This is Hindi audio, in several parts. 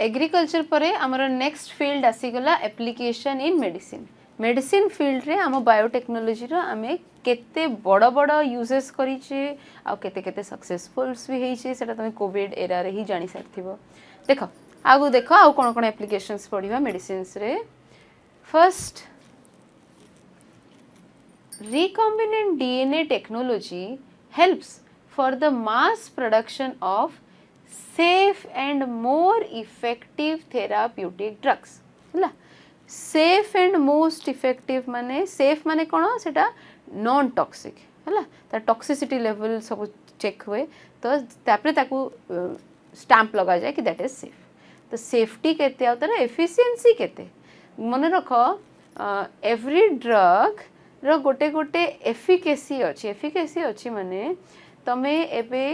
एग्रीकल्चर परे आमर नेक्स्ट फील्ड आसीगला एप्लिकेशन इन मेडिसिन मेडिसिन फील्ड रे आम बायोटेक्नोलोजी रो आमे केते बड़ बड़ यूजेस करिचे आ केते केते सक्सेसफुल्स भी हेइचे सेटा तमे कोविड एरा रे ही जानि सारथिबो। देखो आगु देखो आ कोन कोन एप्लिकेशंस पढिबा मेडिसिन्स रे। First recombinant DNA technology helps for the mass production of safe and more effective therapeutic drugs ହେଲା safe and most effective माने safe माने कोन सेटा नॉन टॉक्सिक हैला ता टॉक्सिसिटी लेवल सब चेक हुए तो तापरे ताकू स्टैंप लगा जाए कि दैट इज सेफ। तो सेफ्टी केते आ तार एफिशिएंसी केते मन रखो एवरी ड्रग रो गोटे गोटे एफिकेसी अच्छी माने तमे एबे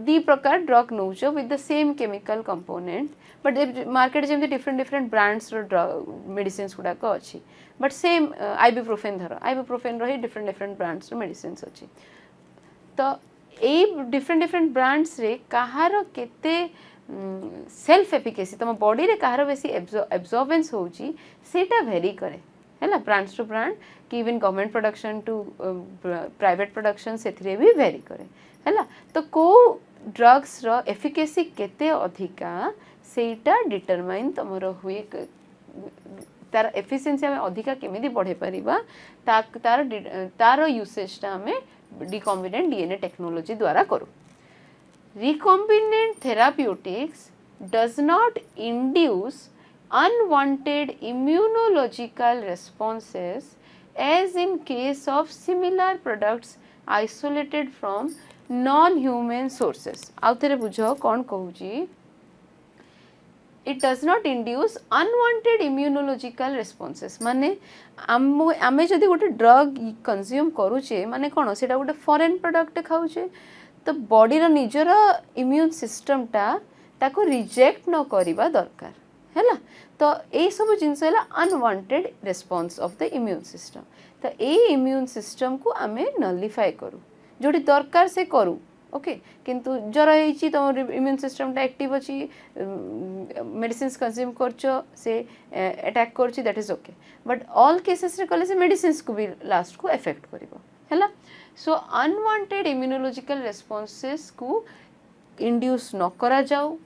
दी प्रकार ड्रग नौच with the same chemical component but market जेमती डिफरेंट ब्रांड्स रो ड्रग मेडिसिन्स गुड़ाक अच्छी बट सेम आइबुप्रोफेन धर आइबुप्रोफेन रही डिफरेंट ब्रांड्स रो मेडिसिन्स अच्छी। तो ए डिफरेंट ब्रांड्स रे कहार केते सेल्फ एफिकेसी तुम बॉडी रे कहार बेसी एब्जॉर्बेंस होउची सेटा वेरी करे है ब्रांड्स टू ब्रांड कि even government production to private production से भी वेरी करे है। तो को ड्रग्स रो एफिकेसी केते अधिका सेटा डिटरमाइन तमर हुए तार एफिशिएंसी हमें अधिका केमिति बढ़े परिबा तार यूसेजटा हमें रिकॉम्बिनेंट डीएनए टेक्नोलॉजी द्वारा करू। Recombinant therapeutics does not induce unwanted immunological responses as in case of similar products isolated from non-human sources। आउथरे बुझो कौन कहूची it does not induce unwanted immunological responses माने आमे जदि गोटे ड्रग कंज्यूम करूचे माने कौन सेटा गोटे फॉरेन प्रोडक्ट खाऊचे तो बॉडी रो निजर इम्यून सिस्टम ताको रिजेक्ट न करिबा दरकार है। तो ये सब जिनस unwanted response of the immune system तो ये इम्यून सिस्टम को आमे नलिफाई करूँ जोटी दरकार से करूँ ओके किंतु जर होती तुम इम्यून सिस्टम एक्टिव अच्छी मेडिसिन कंज्यूम करचो से अटैक कर that is okay but all cases रे कले से मेडिसिन को भी लास्ट को एफेक्ट करिवो हैला। सो अनवांटेड इम्यूनोलॉजिकल रेस्पॉन्सेस को इंड्यूस न करा जाऊ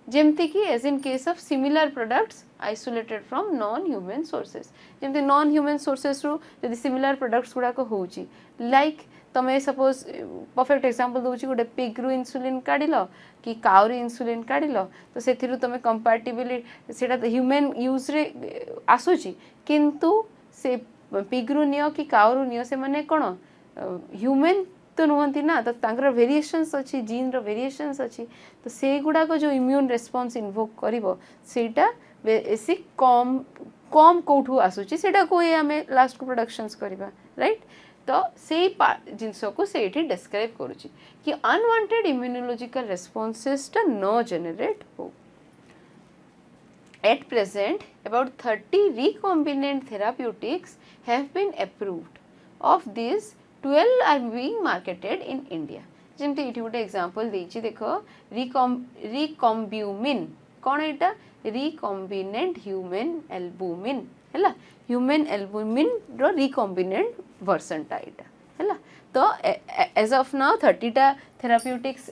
जेमती कि as in case of similar products isolated from non human sources जेमती नॉन ह्यूमन सोर्सेस रू यदि सिमिलर प्रोडक्ट्स गुड़ाक होची लाइक तमें सपोज परफेक्ट एग्जांपल दूची गोटे पिग रु इंसुलिन काढिल कि काउ रू इंसुलिन काढिल तो सेथिरु तमें कंपैटिबिलिटी सेटा ह्यूमन यूज रे आसुची किंतु से पिग रु नियो कि काउ रु नियो से माने कोन ह्यूमन तो नुहंती ना तो तांकर वेरिएशंस अच्छी जीन रो वेरिएशंस अच्छी तो से गुडा को जो इम्यून रेस्पॉन्स इन्वोक करिवो सेटा बेसी कम कम कोठू आसुची सेटा को ये हमें लास्ट को प्रोडक्शंस करिबा राइट। तो से जिनस को सेठी डिस्क्राइब करूची कि अनवांटेड इम्यूनोलॉजिकल रेस्पॉन्सेस टा नो जनरेट हो। At present about 30 recombinant therapeutics have been approved of these 12 are being marketed in India। जेमती इठी गोटे एग्जांपल देछि देखो रिकॉम्ब्यूमिन कोन एटा रिकॉम्बिनेंट ह्यूमन एल्बुमिन हैला ह्यूमन एल्बुमिन रो रिकॉम्बिनेंट वर्जन टा एटा हैला। तो एज ऑफ नाउ 30 टा थेराप्यूटिक्स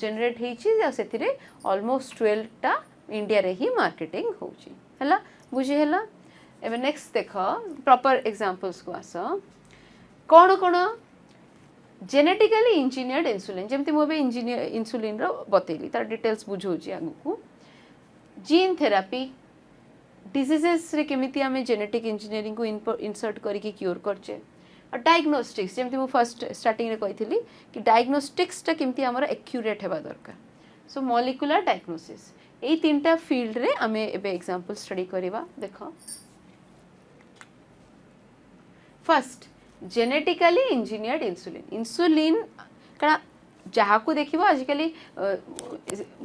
जनरेट हेछि जे सेथिरे ऑलमोस्ट 12 टा इंडिया रे ही मार्केटिंग होछि हैला बुझी हैला। एबे नेक्स्ट देखो प्रॉपर एग्जांपल्स को आसो कौन कौन जेनेटिकली इंजीनियर्ड इंसुलिन जेमती मुझे इंसुलिन रो बतेली तार डिटेल्स बुझौची आगु को जीन थेरापी डिजीजेस रे केमिति आमे जेनेटिक इंजीनियरिंग को इंसर्ट करके क्योर करचे और डायग्नोस्टिक्स जेमती मु फर्स्ट स्टार्टिंग रे कहितली कि डायग्नोस्टिक्स टा केमिति हमर एक्यूरेट हेबा दरकार। सो मॉलिक्यूलर डायग्नोसिस ए तीनटा फील्ड रे आमे एबे एग्जांपल स्टडी करिवा देखो। First genetically engineered insulin insulin कड़ा जहाँ को देखिबो आजिकली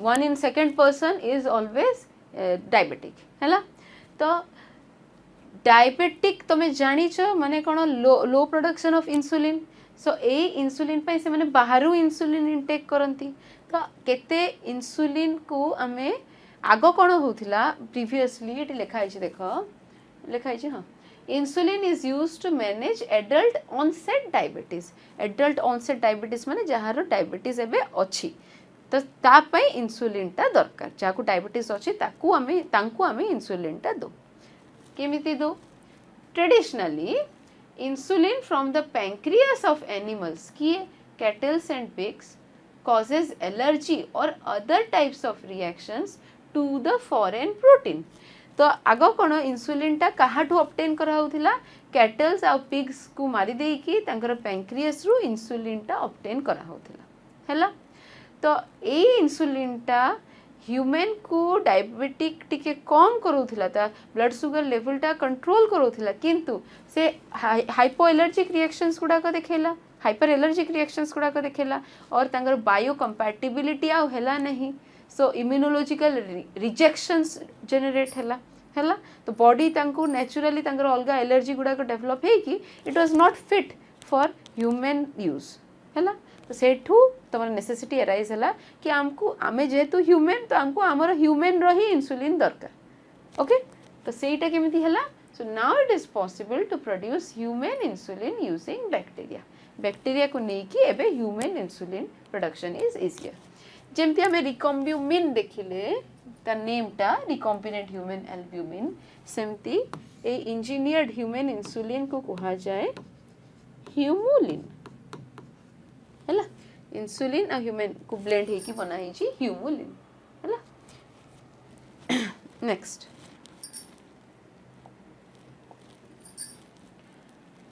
1 in 2 person is always diabetic हैला। तो डायबिटिक तमे जानिछ माने कोन low production of insulin so ए इंसुलिन पे से माने बाहरु इंसुलिन इनटेक करंती तो केते इंसुलिन को आमे आग कौन होता प्रीवियसली ये लिखाई देख लिखाई हाँ insulin is use to manage adult onset diabetes adult onset diabetes माने जहाँ डायबिटीज एबे अच्छी तो तापाई इंसुलिन टा दरकार जहाँ डायबिटीज अच्छी ताकू आमे इंसुलिन टा दो केमिति दो traditionally insulin from the pancreas of animals किए cattles and pigs causes allergy or other types of reactions to the foreign protein तो आग कौन इंसुलिन टा काहाठू ऑब्टेन करा होथिला कैटल्स आ पिग्स को मारी देई कि तांकर पैंक्रियास रु इंसुलिन टा ऑब्टेन करा होथिला हैला तो ए इंसुलिन टा ह्यूमन को डायबिटिक टिके कम करूथिला ता ब्लड शुगर लेवल टा कंट्रोल करूथिला किंतु से हाइपो एलर्जिक रिएक्शंस गुडा को देखेला हाइपर एलर्जिक रिएक्शंस गुडा को देखेला और तांगर बायो कंपैटिबिलिटी आ हैला नहीं सो इम्यूनोलॉजिकल रिजेक्शंस जनरेट हैला तो बॉडी तांको नेचुरली तांगर अलगा एलर्जी गुडा को डेवलप है कि it was not fit for human use हैला तो सेठू तमर नेसेसिटी अराइज हैला कि हमको आमे जेतु ह्यूमन तो हमको हमर ह्यूमन रही इंसुलिन दरकार ओके तो सेटा केमिति हैला so now it is possible to produce human insulin using bacteria को नेकी एबे human insulin production is easier जेमती हमें रिकम्ब्यूमिन देखिले ता नेम टा रिकम्बिनेंट ह्यूमन एल्ब्यूमिन सेमती ए इंजीनियर्ड ह्यूमन इंसुलिन को कहा जाए ह्यूमुलिन हैला इंसुलिन आ ह्यूमन को ब्लेंड है कि बना है जी ह्यूमुलिन हैला नेक्स्ट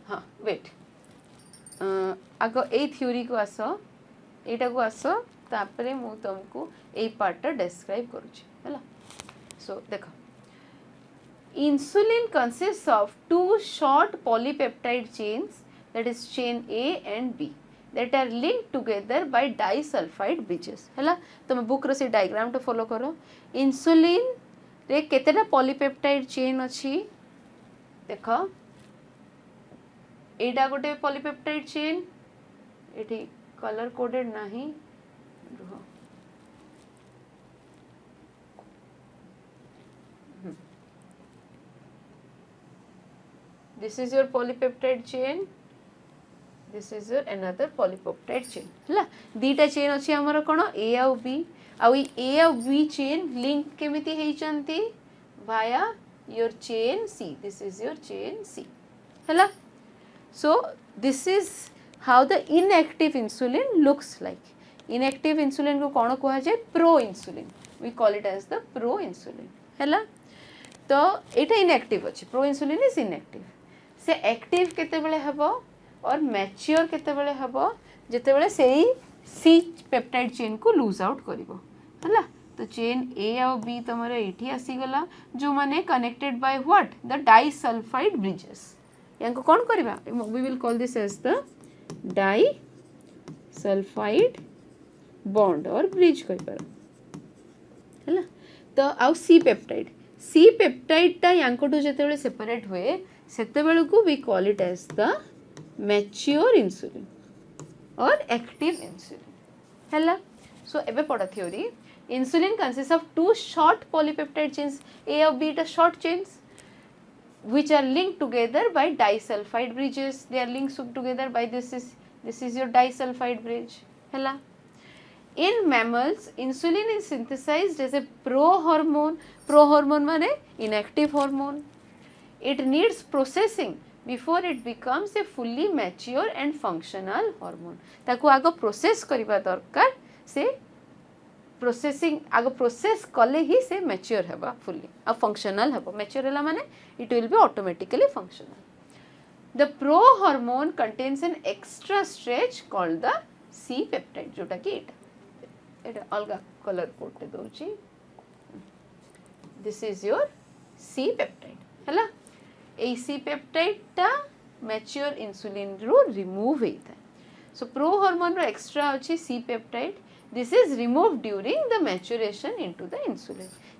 हाँ वेट आग ए थ्योरी को आस एटा को आस तापरे मु तुमको ए पार्ट डिस्क्राइब करूची हैला सो देखो insulin consist of two short polypeptide chains that is chain A and B that are linked together by disulfide bridges हैला तुम बुक रो से डायग्राम तो फॉलो करो इंसुलिन रे केतेटा पॉलीपेप्टाइड चेन अछि देखो एटा गोटे पॉलीपेप्टाइड चेन एठी कलर कोडेड नाही this is your polypeptide chain this is your another polypeptide chain हला दीटा चेन अछि हमर कोन ए आ बी आ ए आ बी चेन लिंक केमिति हेइ चंती via your chain C this is your chain C हला so this is how the inactive insulin looks like inactive insulin को कोन कहै छै pro insulin we call it as the pro insulin हला तो एटा inactive अछि pro insulin is inactive से active केते बेले हबो और मैच्योर केते बेले हबो जेते बेले सेही सी पेप्टाइड चेन को लूज आउट करिवो हला तो चेन ए और बी तमरे एठी आसी गला जो माने connected by what the disulphide bridges यांको कोन करबा we will call this as the disulphide bond और ब्रिज कहि पर हला तो आउ सी पेप्टाइड ता यांको टू जेते बेले सेपरेट होए सेते बेले को we call it as the mature insulin or active insulin hella so ebe pada theory insulin consists of two short polypeptide chains A or B are short chains which are linked together by disulfide bridges they are linked together by this is your disulfide bridge hella in mammals insulin is synthesized as a prohormone mane inactive hormone it needs processing before it becomes a fully mature and functional hormone ताको आगो प्रोसेस करिबा दरकार से प्रोसेसिंग आगो प्रोसेस कले ही से मैच्योर हेबा फुली आ फंक्शनल हेबा मैच्योर हला माने it will be automatically functional the prohormone contains an extra stretch called the C peptide जोटा कि एटा अलगा कलर कोड ते दोची this is your C peptide हला ए सी पेप्टाइड ता मैच्योर इंसुलिन रो रिमूव हेता सो प्रो हार्मोन रो एक्स्ट्रा अछि C peptide this is remove during the maturation into the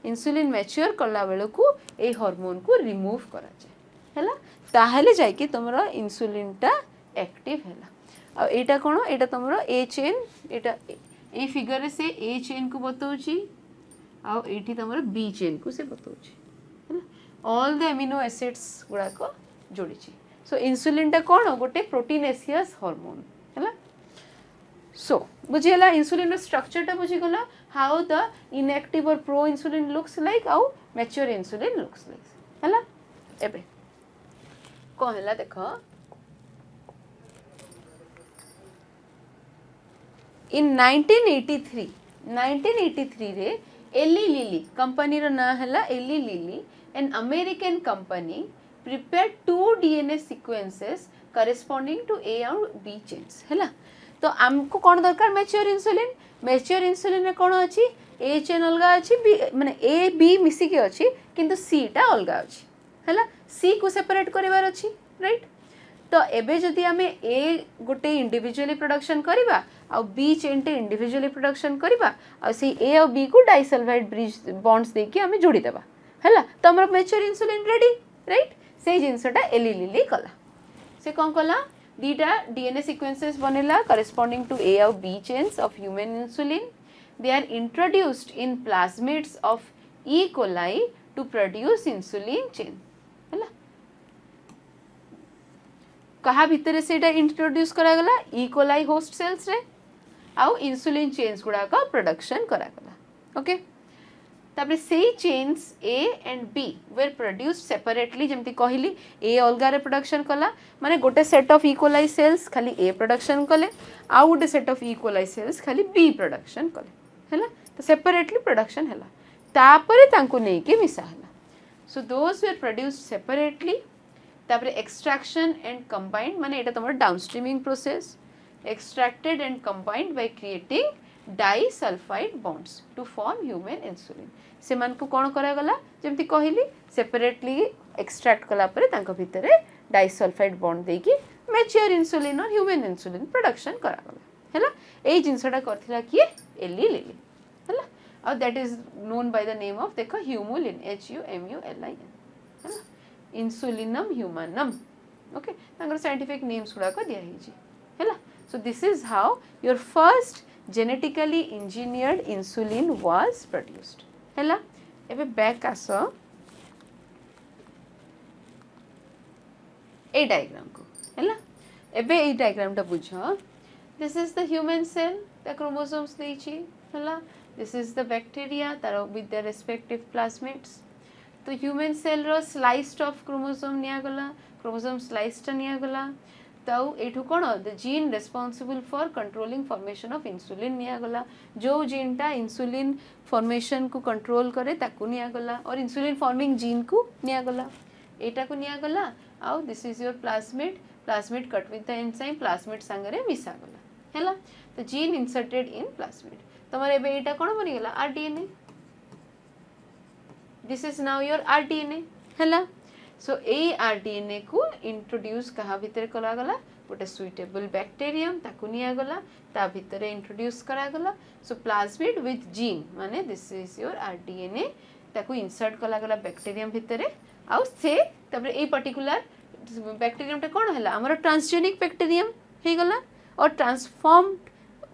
insulin mature करला बेले को ए हार्मोन को रिमूव करा जाय हला ताहेले जाय कि तमरा इंसुलिन ता एक्टिव हला आ एटा कोन एटा तमरा ए चेन एटा ए फिगर रे से ए चेन को बताऊँगी आउ एठी तमर बी चेन को से बताऊँगी है ऑल द एमिनो एसिड्स गुड़ाक जोड़ी। सो इन्सुलिन टा कौन गोटे प्रोटीनेसियस हार्मोन है। सो बुझीगला इन्सुलिन स्ट्रक्चर टा बुझीगला हाउ द इनएक्टिव और प्रो इन्सुलिन लुक्स लाइक आउ मैच्योर इन्सुलिन लुक्स लाइक है। एबे कौन है देख इन 1983 रे एली लिली कंपनी रो ना है Eli Lilly an American company prepare 2 DNA sequences corresponding to A और बी चेन्स है। तो आमको कौन दरकार मैच्योर इन्सुलिन में कौन अच्छी ए चेन अलग अच्छी बी माने ए बी मिसिकी अच्छी किंतु सी टा अलग अच्छी है। सी को सेपरेट करिवार अच्छी राइट। तो एबे जदि आमे ए गोटे इंडिविजुअली प्रोडक्शन करिबा आ बी चेन टे इंडिविजुअली प्रोडक्शन करिबा आ से ए और बी को डाइसल्फाइड ब्रिज बॉन्ड्स देकी आमे जोड़ी देबा हैला तो हमर मैच्योर इन्सुलिन रेडी राइट। से जिनसटा एली लिली कला से कौन कला दीटा डीएनए सीक्वेंसेस बनेला करेस्पोंडिंग टू ए और B chains of human insulin. They are introduced in plasmids of E coli to produce insulin chain हैला। कहा भितर से इंट्रोड्यूस करागला ई कोलाई होस्ट सेल्स रे आउ इंसुलिन चेन्स गुड़ा का प्रोडक्शन करागला ओके। तापरे से chains A and B were produced separately जमती कहली ए अलगा रे प्रोडक्शन कला माने गोटे set of E coli cells खाली ए प्रोडक्शन कले आउ गोटे set of E coli cells खाली बी प्रोडक्शन कले हैला। तो सेपरेटली प्रोडक्शन हैला तापरे तांको नै के मिसा हैला। So those were produced separately तापरे एक्सट्रैक्शन एंड कंबाइंड माने एटा तमर downstreaming process extracted and combined by creating disulphide bonds to form human insulin. से मान को कोन करा गला जेमति कहिली सेपरेटली एक्सट्रैक्ट कला परे तांको भितरे डाइसल्फाइड बॉन्ड देकी मैच्योर इंसुलिन और ह्यूमन इंसुलिन प्रोडक्शन करा गला हैला। एई जिंसटा करथिला कि एली लिली हैला और that is known by the name of देखो ह्यूमुलिन HUMULIN हैला इंसुलिनम ह्यूमनम ओके तांगर साइंटिफिक नेम्स गुडा को दिया हिजी हैला। So this is how your first genetically engineered insulin was produced हैला। एबे बैक आसो ए डायग्राम को हैला। एबे ए डायग्राम टा बुझो this is the human cell the chromosomes देछि हैला। दिस इज द बैक्टीरिया तार विथ द रेस्पेक्टिव प्लाज्मिड्स। तो ह्यूमन सेल रो स्लाइस्ड ऑफ क्रोमोसोम निया गला क्रोमोसोम स्लाइस्ड निया गला तो एठू कौन the gene responsible for controlling formation of insulin निया गला जो जीन टा इंसुलिन फॉर्मेशन को कंट्रोल करे ताकू निया गला और इंसुलिन फॉर्मिंग जीन को निया गला एटा को निया गला आउ this is your plasmid cut with the enzyme plasmid संगरे मिसा गला हैला। तो जीन इंसर्टेड इन प्लाज्मिड तमरे एबे एटा कोन बनि गला rDNA this is now your rDNA हैला। सो ए आरडीएनए को इंट्रोड्यूस कहा भितर करा गला गोटे सुइटेबल बैक्टीरियम ताकू निया गला ता भितर इंट्रोड्यूस करा गला। सो प्लाज्मिड विथ जीन माने दिस इज योर आरडीएनए ताकू इंसर्ट कला गला बैक्टीरियम भितर आउ से तबरे ए पर्टिकुलर बैक्टीरियम टा कोन हला हमर ट्रांसजेनिक बैक्टीरियम हे गला और ट्रांसफॉर्म्ड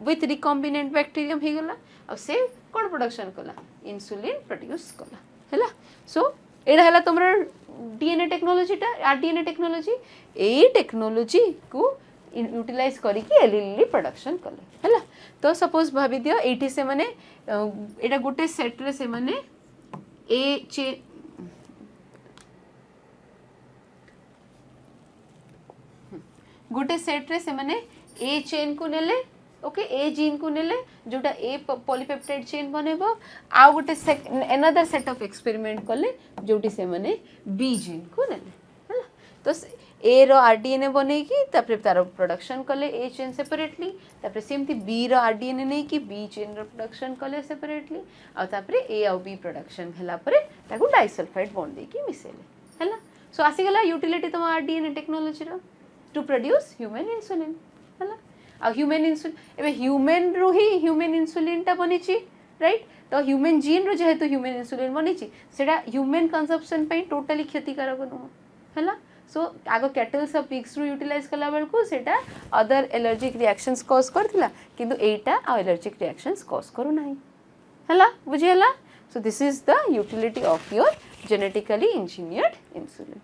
विथ रिकॉम्बिनेंट बैक्टीरियम हे गला और से कोन प्रोडक्शन कला इंसुलिन प्रोड्यूस कला हैला। सो एडा हला तमरा डीएनए टेक्नोलॉजी टा आरडीएनए टेक्नोलॉजी ए टेक्नोलॉजी को यूटिलाइज करी कि एलिली प्रोडक्शन कले हैला। तो सपोज भाबी दियो एठी से माने एटा गोटे सेट रे से माने ए चे गोटे सेट रे से माने ए चेन को नेले ओके ए जीन को नेले जोटा ए पॉलीपेप्टाइड चेन बनेबो आ गोटे अनदर सेट ऑफ एक्सपेरिमेंट कले जोटी से माने बी जीन को नेले हैला। तो ए रो आरडीएनए बनेकी तापर तार प्रोडक्शन कले ए चेन सेपरेटली तापर सेमती बी रो आरडीएनए नै कि बी चेन रो प्रोडक्शन कले सेपरेटली आ तापर ए आ बी प्रोडक्शन भेला परे ताको डाइसल्फाइड बॉन्ड देकी मिसेले हैला। सो आसी गला यूटिलिटी तम आरडीएनए टेक्नोलॉजी रो टू प्रोड्यूस ह्यूमन इंसुलिन हैला। आ ह्यूमन इंसुलिन एबे ह्यूमन रो ही ह्यूमन इंसुलिन टा बनिची राइट। तो ह्यूमन जीन रो जेहेतु ह्यूमन इंसुलिन बनिची सेटा ह्यूमन कंजप्शन पे टोटली क्षतिकारक नुह हैला। सो आग कैटल सब पिग्स रु यूटिलाइज कला बेलू सेटा अदर एलर्जिक रिएक्शंस कॉज करथिला किंतु एटा आ एलर्जिक रिएक्शंस कॉज करू नाही हला बुझी हला. So this is the utility of your genetically engineered insulin.